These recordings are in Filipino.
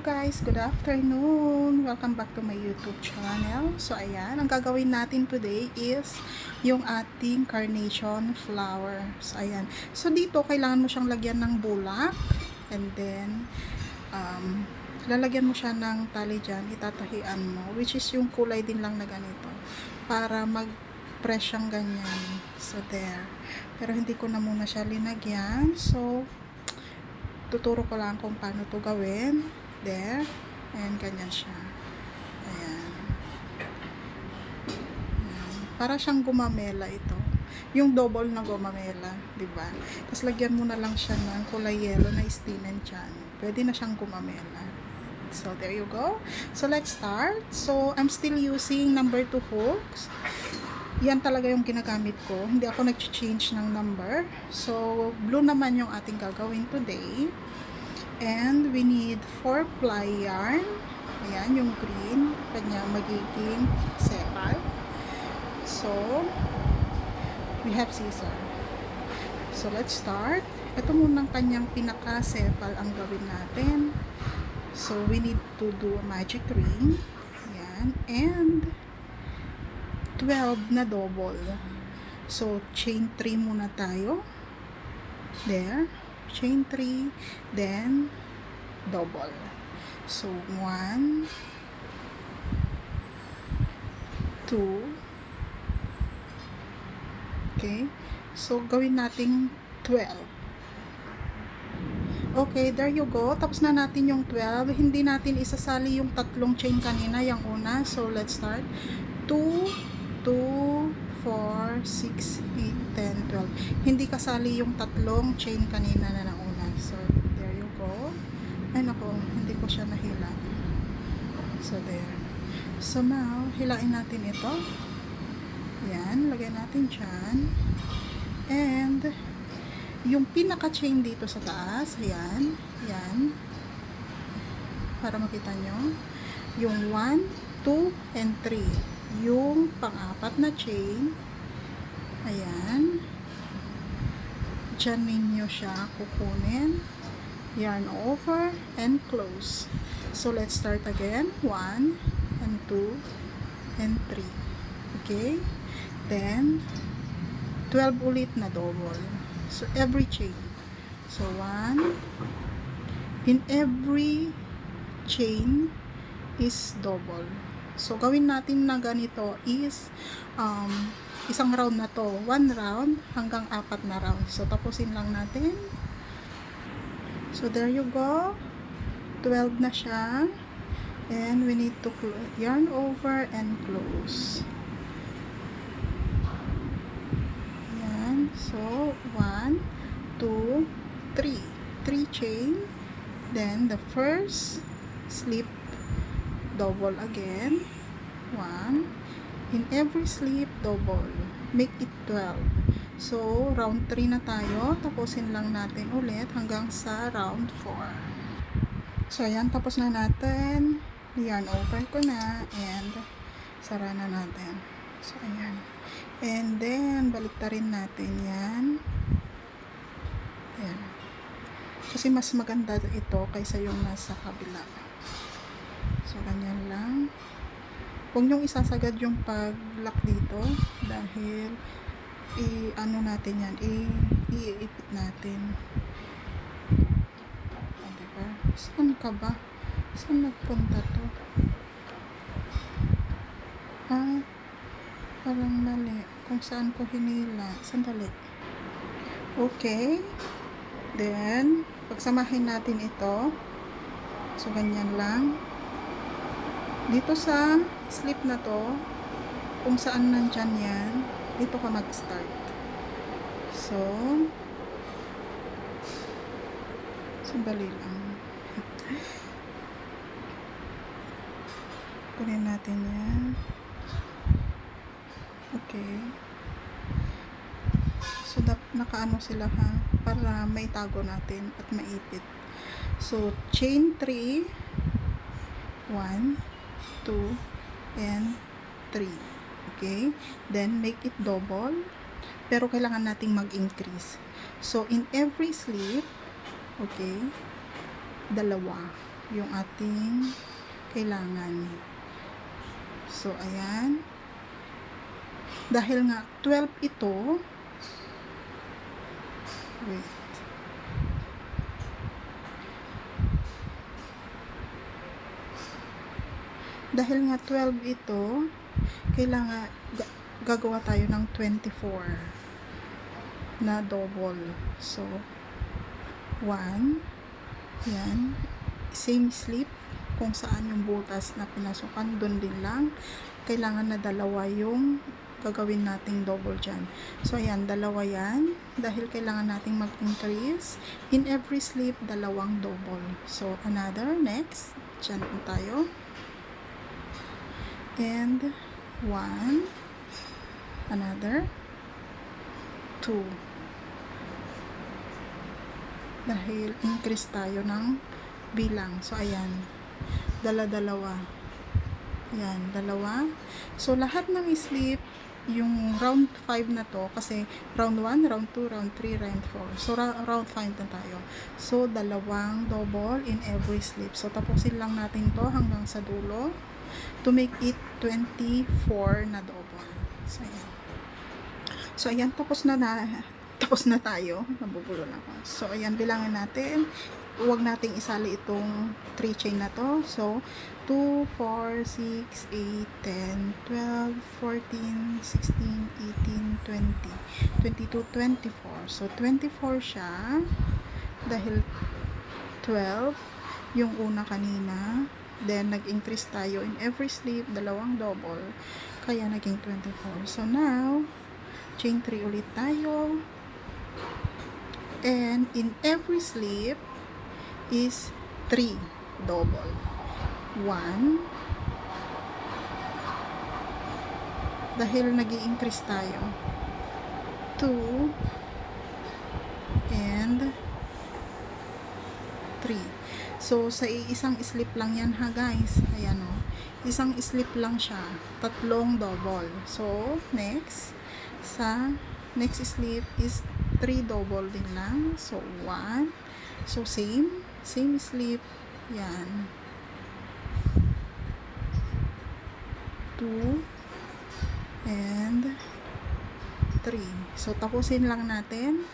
guys, good afternoon. Welcome back to my YouTube channel. So ayan, ang gagawin natin today is yung ating carnation flower. So ayan. So dito kailangan mo siyang lagyan ng bulak, and then lalagyan mo siya ng tali dyan, itatahian mo, which is yung kulay din lang na ganito para mag-press siyang ganyan. So there. Pero hindi ko na muna siya linagyan. So tuturo ko lang kung paano to gawin. There. And ganyan siya. Ayan. Ayan. Para siyang gumamela ito. Yung double na gumamela. Diba? Tapos lagyan mo na lang siya ng kulay yellow na stamen dyan. Pwede na siyang gumamela. So there you go. So let's start. So I'm still using number 2 hooks. Yan talaga yung ginagamit ko. Hindi ako nag-change ng number. So blue naman yung ating gagawin today. And we need 4 ply yarn. Ayan, yung green. Kanya magiging sepal. So, we have scissor. So, let's start. Ito munang kanyang pinaka-sepal ang gawin natin. So, we need to do a magic ring. Ayan. And 12 na double. So, chain 3 muna tayo. There. Chain 3, then double. So 1, 2, okay, so gawin nating 12. Okay, there you go. Tapos na natin yung 12. Hindi natin isasali yung tatlong chain kanina, yung una. So let's start. 2, 2, 4, 6, 8, 10, 12. Hindi kasali yung tatlong chain kanina na nauna. So, there you go. Ay, nako, hindi ko siya nahila. So, there. So, now, hilain natin ito. Yan, lagyan natin dyan. And, yung pinaka-chain dito sa taas, yan, yan. Para makita nyo. Yung 1, 2, and 3. Yung pang-apat na chain, ayan, dyan ninyo siya kukunin, yarn over and close. So let's start again. 1 and 2 and 3. Okay, then 12 ulit na double. So every chain, so 1 in every chain is double. So, gawin natin na ganito is isang round na to. 1 round hanggang 4 na round. So, tapusin lang natin. So, there you go. 12 na siya. And we need to yarn over and close. Ayan. So, 1, 2, 3. 3 chain. Then, the first slip double again. 1 in every slip double, make it 12. So round 3 na tayo, tapusin lang natin ulit hanggang sa round 4. So ayan, tapos na natin, yarn over ko na and sara na natin. So ayan, and then baliktarin natin yan. Ayan, kasi mas maganda ito kaysa yung nasa kabila. So, ganyan lang. Huwag nyong isasagad yung pag-lock dito dahil i-ano natin yan, i-iipit natin. O, diba? Saan ka ba? Saan nagpunta to? Ah, parang mali. Kung saan ko hinila. Sandali. Okay. Then, pagsamahin natin ito. So, ganyan lang. Dito sa slip na to, kung saan nandyan yan, dito ka mag-start. So, sandali lang. Kunin natin yan. Okay. So, nakaano sila ha, para may tago natin at maipit. So, chain 3, 1, 2 and 3. Okay, then make it double, pero kailangan nating mag-increase. So in every slip, okay, dalawa. yung ating kailangan. So, ayan. Dahil nga 12 ito, wait. Dahil nga 12 ito, kailangan gagawa tayo ng 24 na double. So, 1, yan, same slip, kung saan yung butas na pinasukan, dun din lang. Kailangan na dalawa yung gagawin nating double dyan. So, ayan, dalawa yan. Dahil kailangan nating mag-increase. In every slip, dalawang double. So, another, next. Dyan tayo. And, 1. Another. 2. Dahil increase tayo ng bilang. So, ayan. Dala-dalawa. Ayan, dalawa. So, lahat ng slip, yung round 5 na to, kasi round 1, round 2, round 3, round 4. So, round 5 na tayo. So, dalawang double in every slip. So, tapusin lang natin to hanggang sa dulo to make it 24 na double. So, ayan. So, ayan, tapos na tayo. Nabubulo na ako. So, ayan, bilangin natin. Huwag nating isali itong 3 chain na to. So, 2, 4, 6, 8, 10, 12, 14, 16, 18, 20, 22, 24. So, 24 siya. Dahil 12, yung una kanina. Then, nag-increase tayo in every slip, dalawang double. Kaya, naging 24. So, now, chain 3 ulit tayo. And, in every slip, is 3 double. 1, dahil nag-i-increase tayo, 2, and 3. So, sa isang slip lang yan ha guys. Ayan o. Isang slip lang siya. Tatlong double. So, next. Sa next slip is 3 double din lang. So, 1. So, same slip. Yan. 2 and 3. So, tapusin lang natin.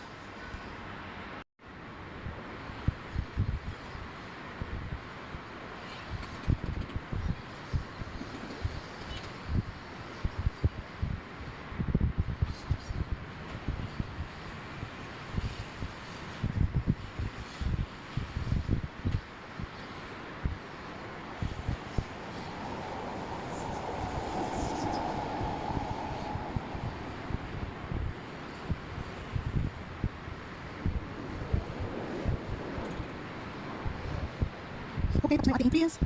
Okay, tapos na yung ating increase.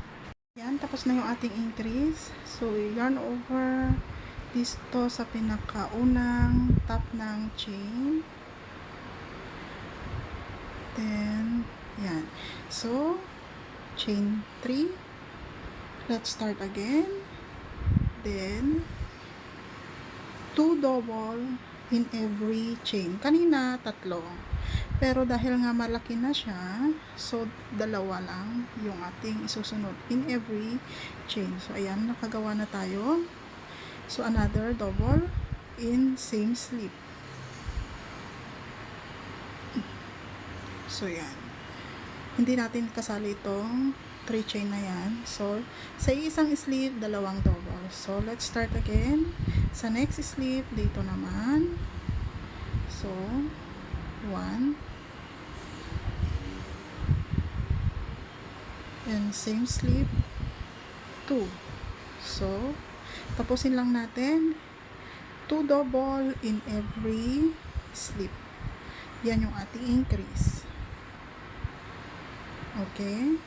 Yan, tapos na yung ating increase. So, yarn over dito sa pinakaunang top ng chain. Then, yan. So, chain 3. Let's start again. Then, 2 double in every chain. Kanina, 3. Pero dahil nga malaki na siya, so dalawa lang yung ating isusunod in every chain. So ayan, nakagawa na tayo. So another double in same slip. So yan. Hindi natin kasali itong 3 chain na yan. So sa isang slip, dalawang double. So let's start again. Sa next slip, dito naman. So 1 and same slip 2. So tapusin lang natin 2 double in every slip. Yan yung ating increase. Okay.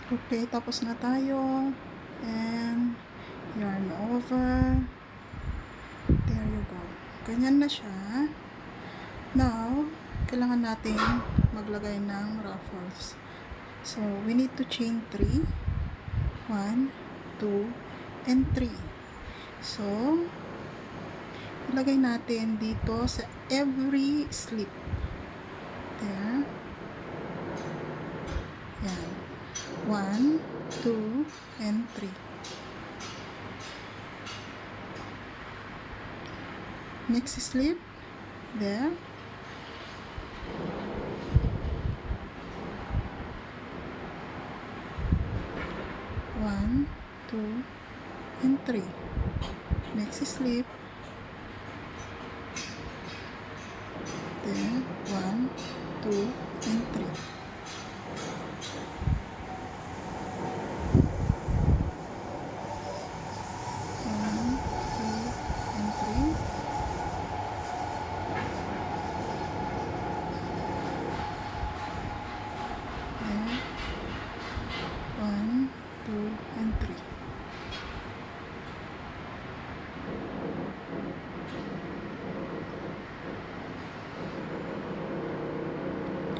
Okay, tapos na tayo. And yarn over. There you go. Ganyan na siya. Now, kailangan natin maglagay ng ruffles. So, we need to chain 3. 1, 2, and 3. So, ilagay natin dito sa every slip. There. Yan. 1, 2, and 3. Next slip. There. One, 2, and 3. Next slip. There. 1, 2, and 3.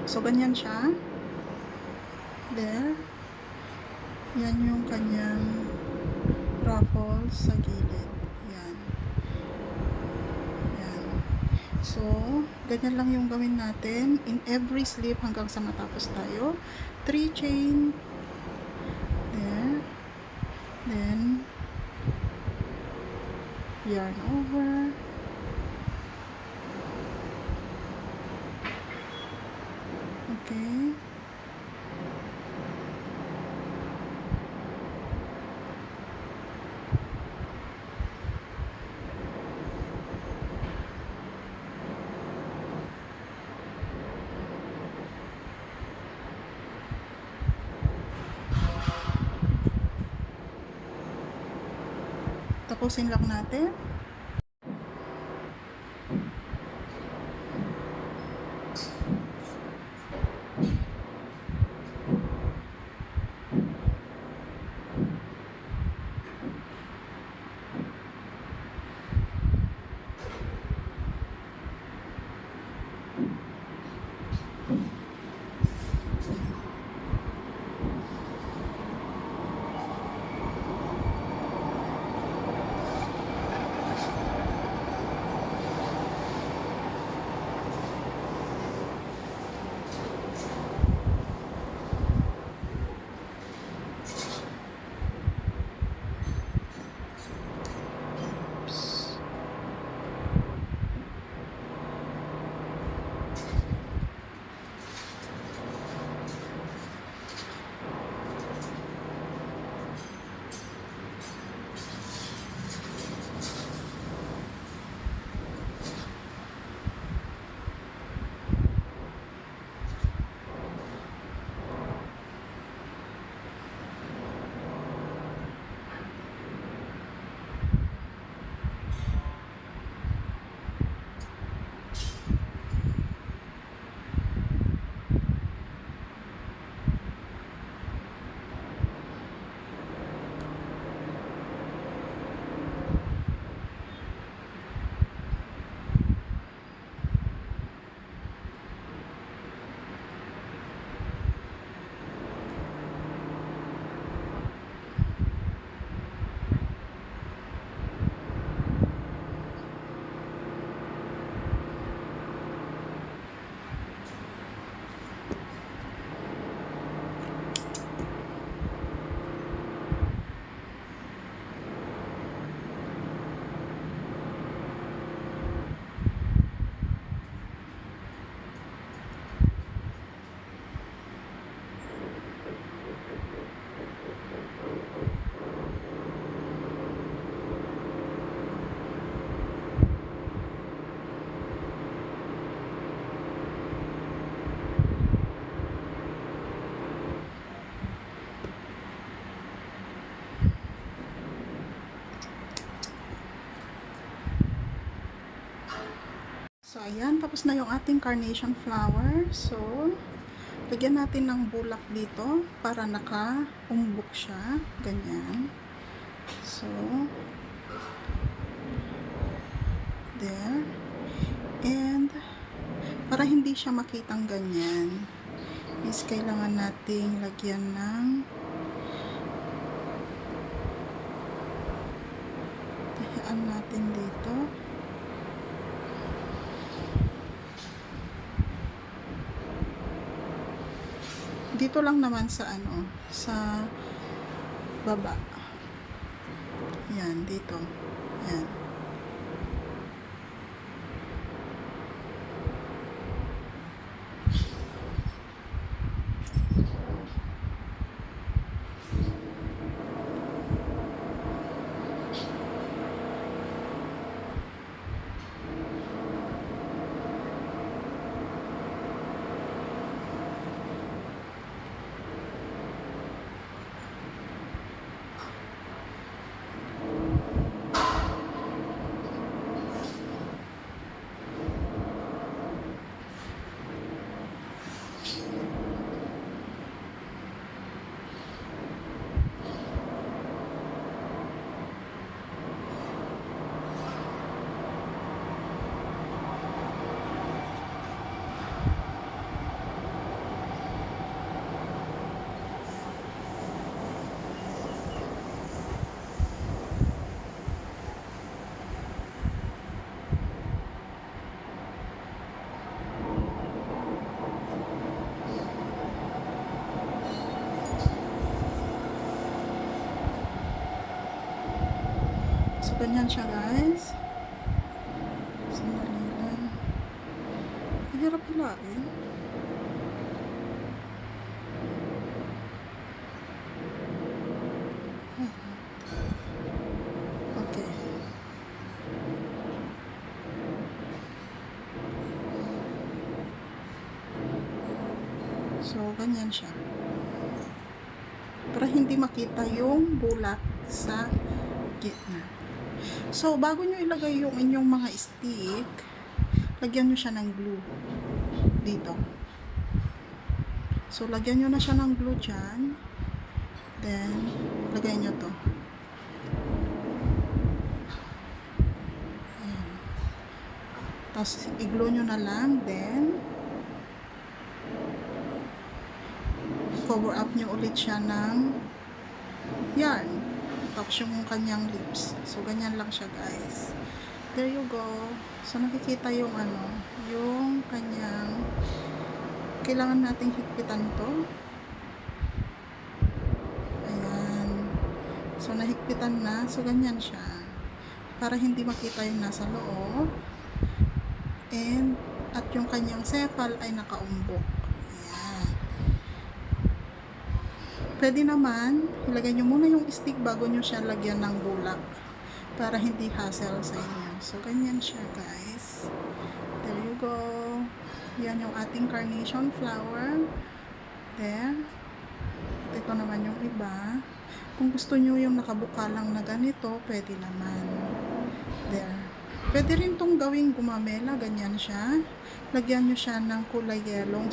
So, ganyan siya. There. Yan yung kanyang ruffles sa gilid. Yan. Yan. So, ganyan lang yung gawin natin in every slip hanggang sa matapos tayo. 3 chain. There. Then, yarn over. Okay. Tapusin lang natin. So, ayan. Tapos na yung ating carnation flower. So, Lagyan natin ng bulak dito para naka-umbok siya. Ganyan. So, there. And, para hindi siya makitang ganyan, is kailangan nating lagyan ng tahian natin dito. Dito lang naman sa sa baba. Yan, dito. Yan. So, ganyan siya, guys. Sandali lang. Mahirap hilain. Okay. So, ganyan siya. Para hindi makita yung bulak sa gitna. So, bago nyo ilagay yung inyong mga stick, lagyan nyo siya ng glue dito. So, lagyan nyo na siya ng glue dyan. Then, lagay nyo to. Ayan. Tapos, i-glue nyo na lang. Then, cover up nyo ulit siya ng yarn. Tapos yung kanyang lips. So, ganyan lang siya, guys. There you go. So, nakikita yung yung kanyang, kailangan nating higpitan to. Ayan. So, nahigpitan na. So, ganyan siya. Para hindi makita yung nasa loob. And, at yung kanyang sepal ay nakaumbok. Pwede naman, ilagay nyo muna yung stick bago nyo siya lagyan ng bulak para hindi hassle sa inyo. So, ganyan siya, guys. There you go. Yan yung ating carnation flower. There. Ito naman yung iba. Kung gusto nyo yung nakabuka lang na ganito, pwede naman. There. Pwede rin tong gawing gumamela. Ganyan siya. Lagyan nyo siya ng kulay yellow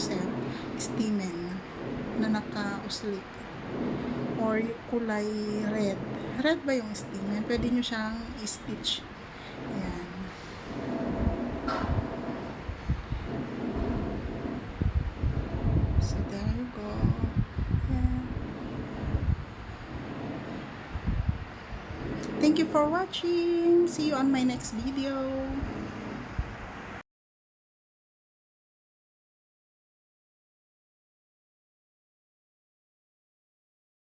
stamen na naka-uslit. Or kulay red. Red ba yung stamen? Pwede nyo siyang i-stitch. Ayan. So, there you go. Ayan. Thank you for watching. See you on my next video.